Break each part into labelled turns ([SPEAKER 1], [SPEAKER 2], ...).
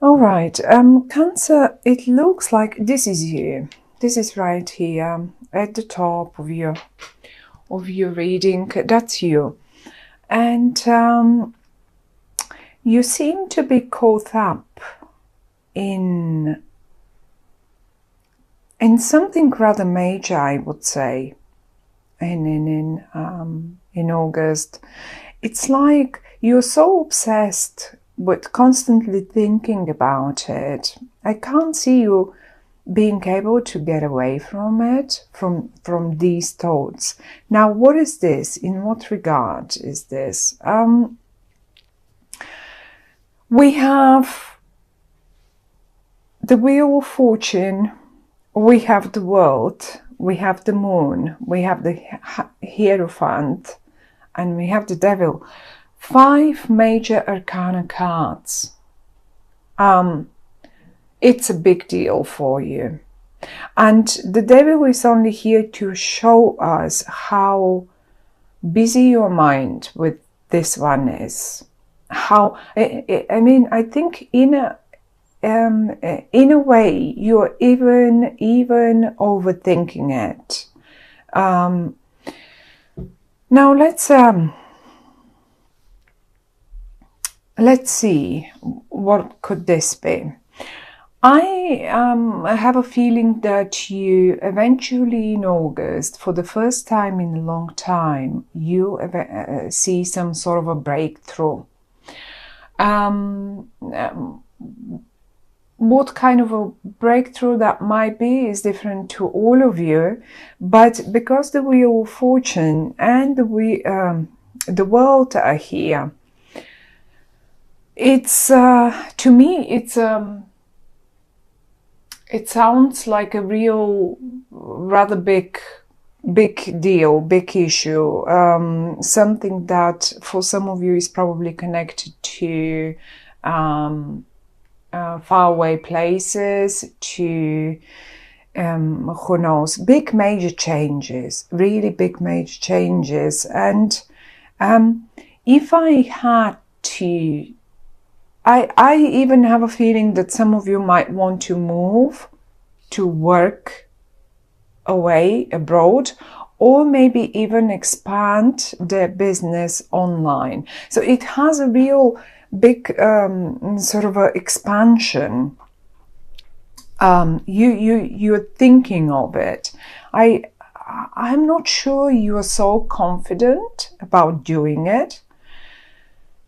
[SPEAKER 1] All right, Cancer, it looks like this is you. This is right here at the top of your reading. That's you. And you seem to be caught up in something rather major, I would say, in August. It's like you're so obsessed with constantly thinking about it. I can't see you being able to get away from it, from these thoughts. Now, what is this? In what regard is this? We have the Wheel of Fortune, we have the World, we have the Moon, we have the Hierophant, and we have the Devil. 5 major arcana cards. It's a big deal for you. And the Devil is only here to show us how busy your mind with this one is. How, I mean, I think in a way, you're even overthinking it. Now let's see, what could this be? I have a feeling that you eventually in August, for the first time in a long time, you see some sort of a breakthrough. What kind of a breakthrough that might be is different to all of you, but because the Wheel of Fortune and the World are here, it's to me it sounds like a real rather big deal, big issue, something that for some of you is probably connected to faraway places, to who knows, big major changes, really big major changes. And if I had to, I even have a feeling that some of you might want to move to work away abroad, or maybe even expand their business online. So it has a real big sort of a expansion. You're thinking of it. I'm not sure you are so confident about doing it,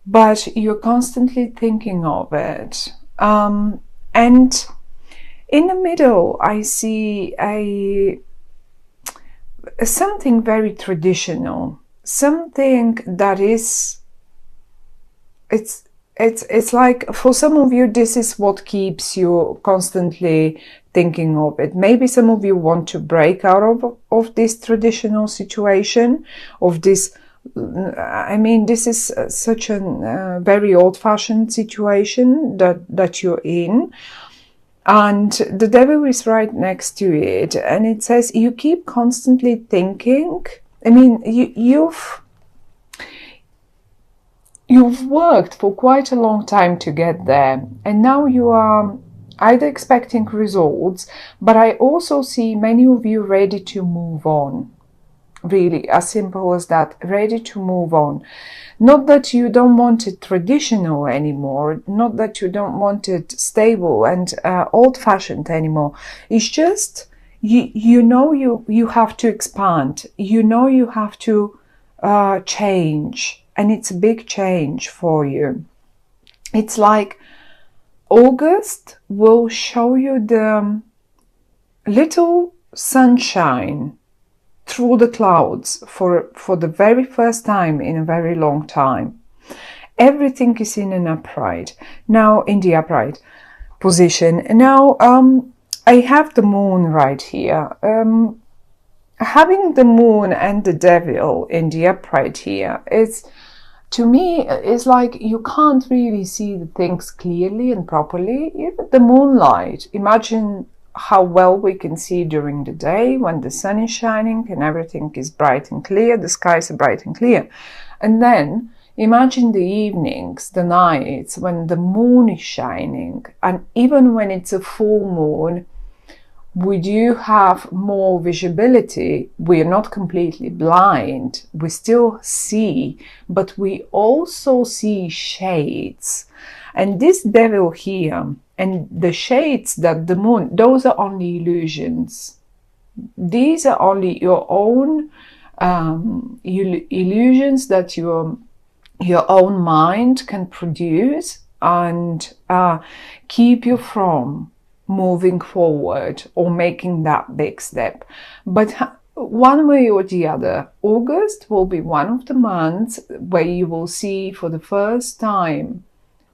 [SPEAKER 1] but you're constantly thinking of it. And in the middle, I see something very traditional, something that is, it's like for some of you, this is what keeps you constantly thinking of it. Maybe some of you want to break out of this traditional situation, of this. I mean, this is such a very old-fashioned situation that you're in. And the Devil is right next to it. And it says you keep constantly thinking. I mean, you've worked for quite a long time to get there. And now you are either expecting results, but I also see many of you ready to move on. Really, as simple as that, ready to move on. Not that you don't want it traditional anymore, not that you don't want it stable and old-fashioned anymore. It's just, you know you have to expand. You know you have to change, and it's a big change for you. It's like August will show you the little sunshine through the clouds for the very first time in a very long time. Everything is in an upright. Now, in the upright position. Now, I have the moon right here. Having the moon and the Devil in the upright here, it's, to me, it's like you can't really see the things clearly and properly. Even the moonlight, imagine how well we can see during the day when the sun is shining and everything is bright and clear, the skies are bright and clear. And then Imagine the evenings, the nights when the moon is shining, and even when it's a full moon, we do have more visibility. We are not completely blind. We still see, but we also see shades. And this devil here and the shades that the moon, those are only illusions. These are only your own illusions that your own mind can produce and keep you from moving forward or making that big step. But one way or the other, August will be one of the months where you will see for the first time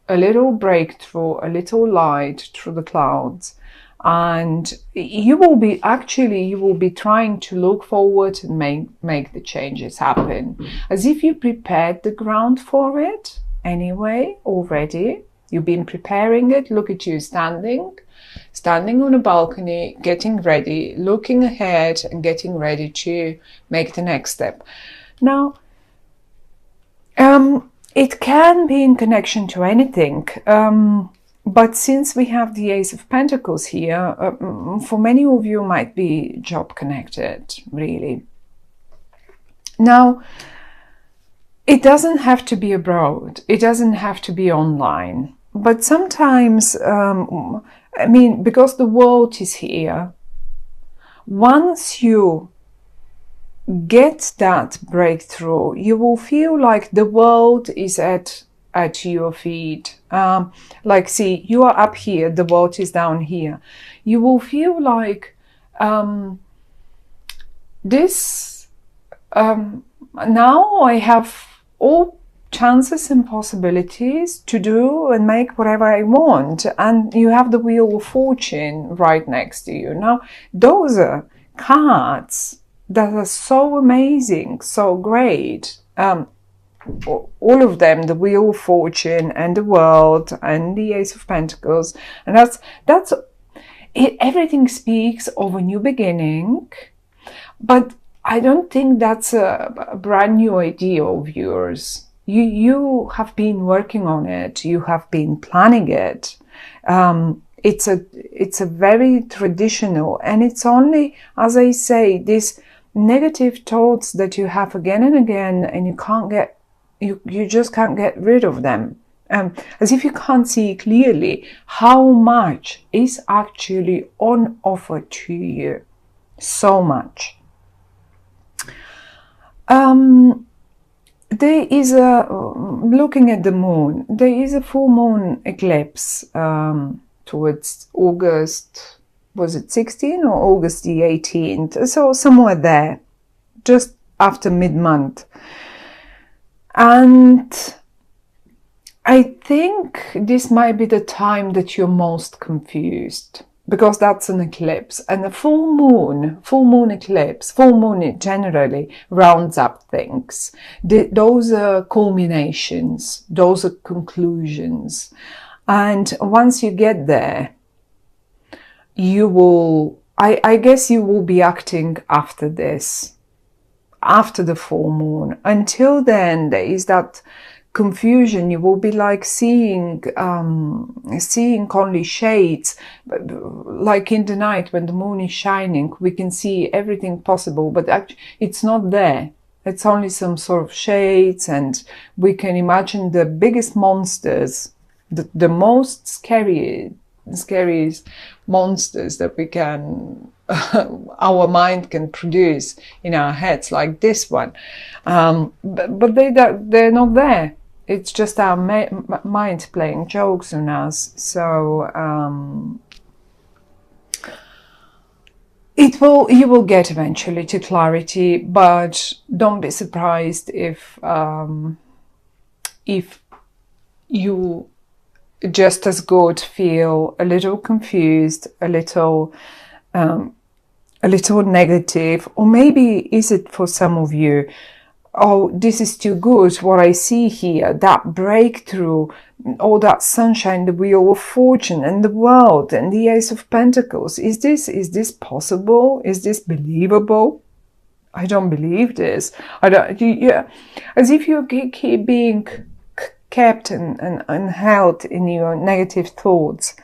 [SPEAKER 1] a little breakthrough, a little light through the clouds. And you will be trying to look forward and make the changes happen, as if you prepared the ground for it anyway already. You've been preparing it. Look at you standing on a balcony, getting ready, looking ahead and getting ready to make the next step. Now, it can be in connection to anything. But since we have the Ace of Pentacles here, for many of you might be job connected, really. Now, it doesn't have to be abroad. It doesn't have to be online. But sometimes, I mean, because the world is here, once you get that breakthrough, you will feel like the world is at your feet. Like, see, you are up here, the world is down here. You will feel like now I have all chances and possibilities to do and make whatever I want, and you have the Wheel of Fortune right next to you. Now, those are cards that are so amazing, so great. All of them, the Wheel of Fortune and the World and the Ace of Pentacles, and that's it. Everything speaks of a new beginning, but I don't think that's a brand new idea of yours. You have been working on it. You have been planning it. It's a very traditional, and it's only, as I say, these negative thoughts that you have again and again, and you just can't get rid of them. As if you can't see clearly how much is actually on offer to you. So much. There is looking at the moon, there is a full moon eclipse towards August, was it 16 or August the 18th? So somewhere there, just after mid-month. And I think this might be the time that you're most confused, because that's an eclipse, and a full moon eclipse, full moon generally rounds up things. Those are culminations, those are conclusions. And once you get there, you will, I guess you will be acting after this, after the full moon. Until then, there is that confusion. You will be like seeing only shades, like in the night when the moon is shining, we can see everything possible, but actually it's not there. It's only some sort of shades, and we can imagine the biggest monsters, the most scariest monsters that we can our mind can produce in our heads, like this one, but they're not there. It's just our mind playing jokes on us. So you will get eventually to clarity, but don't be surprised if you just as good feel a little confused, a little negative, or maybe is it for some of you, oh, this is too good, what I see here, that breakthrough, all that sunshine, the Wheel of Fortune and the World and the Ace of Pentacles. Is this possible? Is this believable? I don't believe this. I don't. As if you keep being kept and held in your negative thoughts.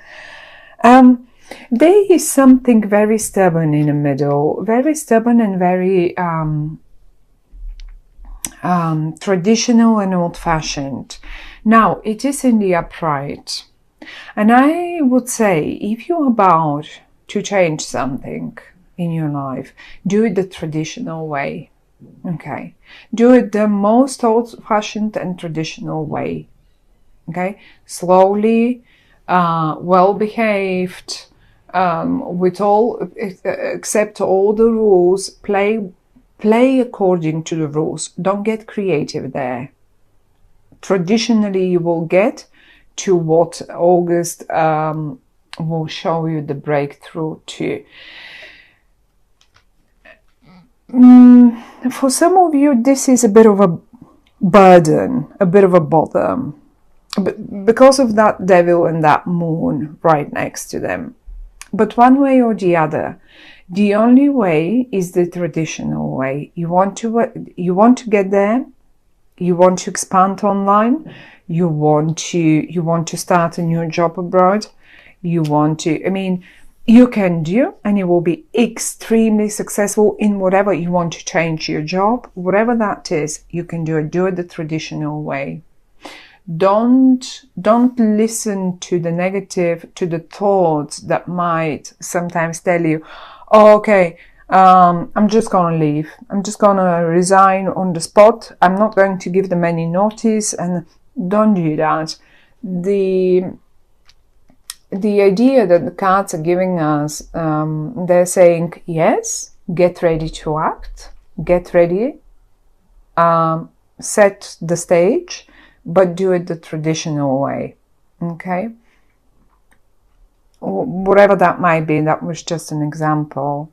[SPEAKER 1] There is something very stubborn in the middle, very stubborn and very traditional and old-fashioned. Now, it is in the upright. And I would say, if you're about to change something in your life, do it the traditional way. Okay? Do it the most old-fashioned and traditional way. Okay? Slowly, well-behaved, with all, accept all the rules, play according to the rules. Don't get creative there. Traditionally, you will get to what August will show you the breakthrough to. For some of you, this is a bit of a burden, a bit of a bother, because of that devil and that moon right next to them. But one way or the other, the only way is the traditional way. You want to get there. You want to expand online. You want to start a new job abroad. You want to. I mean, you can do, and you will be extremely successful in whatever you want to change your job, whatever that is. You can do it. Do it the traditional way. Don't listen to the negative, to the thoughts that might sometimes tell you, oh, okay, I'm just going to leave. I'm just going to resign on the spot. I'm not going to give them any notice. And don't do that. The idea that the cards are giving us, they're saying, yes, get ready to act, get ready, set the stage, but do it the traditional way, okay? Whatever that might be, that was just an example.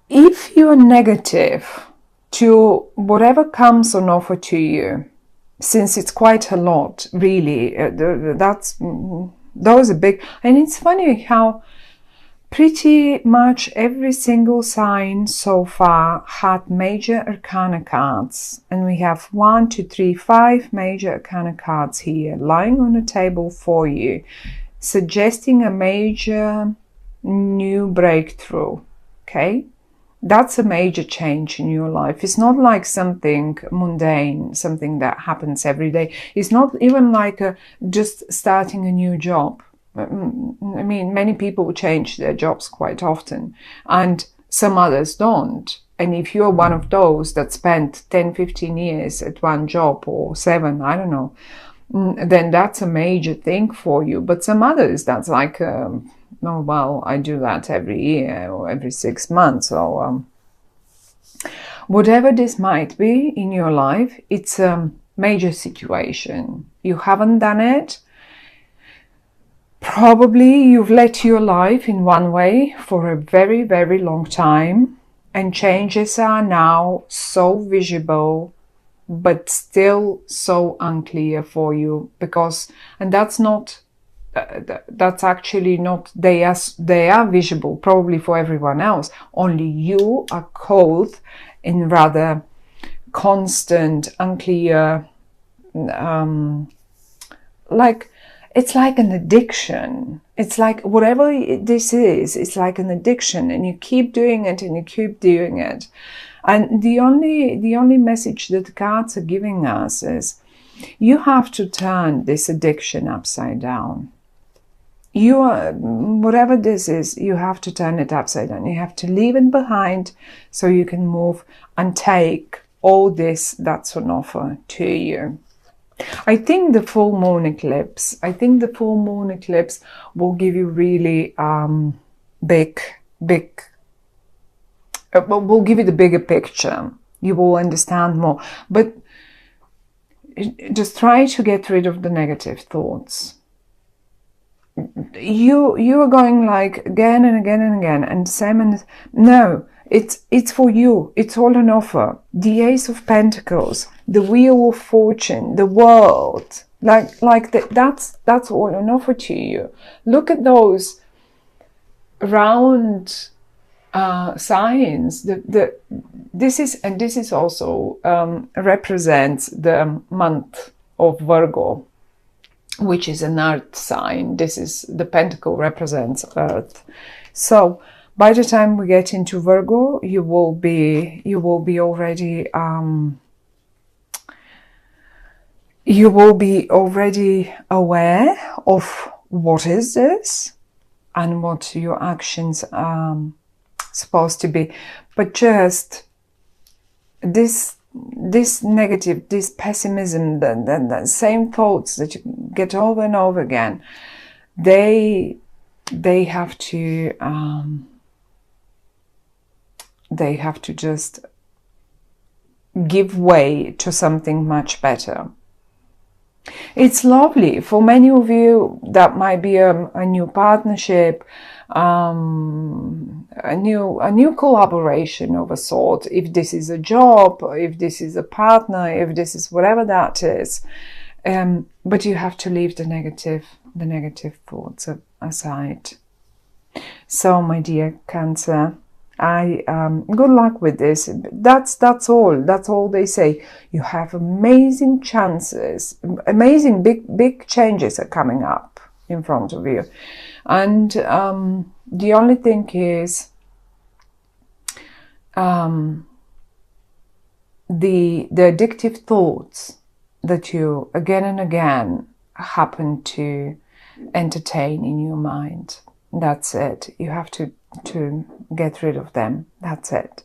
[SPEAKER 1] If you're negative to whatever comes on offer to you, since it's quite a lot, really, those are big. And it's funny how pretty much every single sign so far had major arcana cards. And we have 1, 2, 3, 5 major arcana cards here lying on the table for you, suggesting a major new breakthrough. Okay? That's a major change in your life. It's not like something mundane, something that happens every day. It's not even like just starting a new job. I mean, many people change their jobs quite often, and some others don't. And if you're one of those that spent 10, 15 years at one job, or 7, I don't know, then that's a major thing for you. But some others, that's like, oh, well, I do that every year or every 6 months. So whatever this might be in your life, it's a major situation. You haven't done it. Probably you've led your life in one way for a very, very long time, and changes are now so visible, but still so unclear for you, because, and that's not, that's actually not, they are visible probably for everyone else, only you are caught in rather constant, unclear, like, it's like an addiction. It's like whatever this is, it's like an addiction, and you keep doing it and you keep doing it. And the only message that the cards are giving us is you have to turn this addiction upside down. You are, whatever this is, you have to turn it upside down. You have to leave it behind so you can move and take all this that's on offer to you. I think the full moon eclipse will give you really will give you the bigger picture. You will understand more. But just try to get rid of the negative thoughts. You are going like again and again and again, and same, and no, it's for you. It's all an offer. The Ace of Pentacles, the Wheel of Fortune, the World, that's all an offer to you. Look at those round signs. This is also represents the month of Virgo, which is an earth sign. This is the pentacle represents earth. So by the time we get into Virgo, you will be already aware of what is this and what your actions are supposed to be. But just this negative, this pessimism, the same thoughts that you get over and over again, they have to just give way to something much better. It's lovely. For many of you, that might be a new partnership, a new collaboration of a sort. If this is a job, if this is a partner, if this is whatever that is, but you have to leave the negative thoughts aside. So, my dear Cancer, good luck with this. That's all they say. You have amazing chances, amazing big changes are coming up in front of you, and the only thing is the addictive thoughts that you again and again happen to entertain in your mind. That's it. You have to get rid of them. That's it.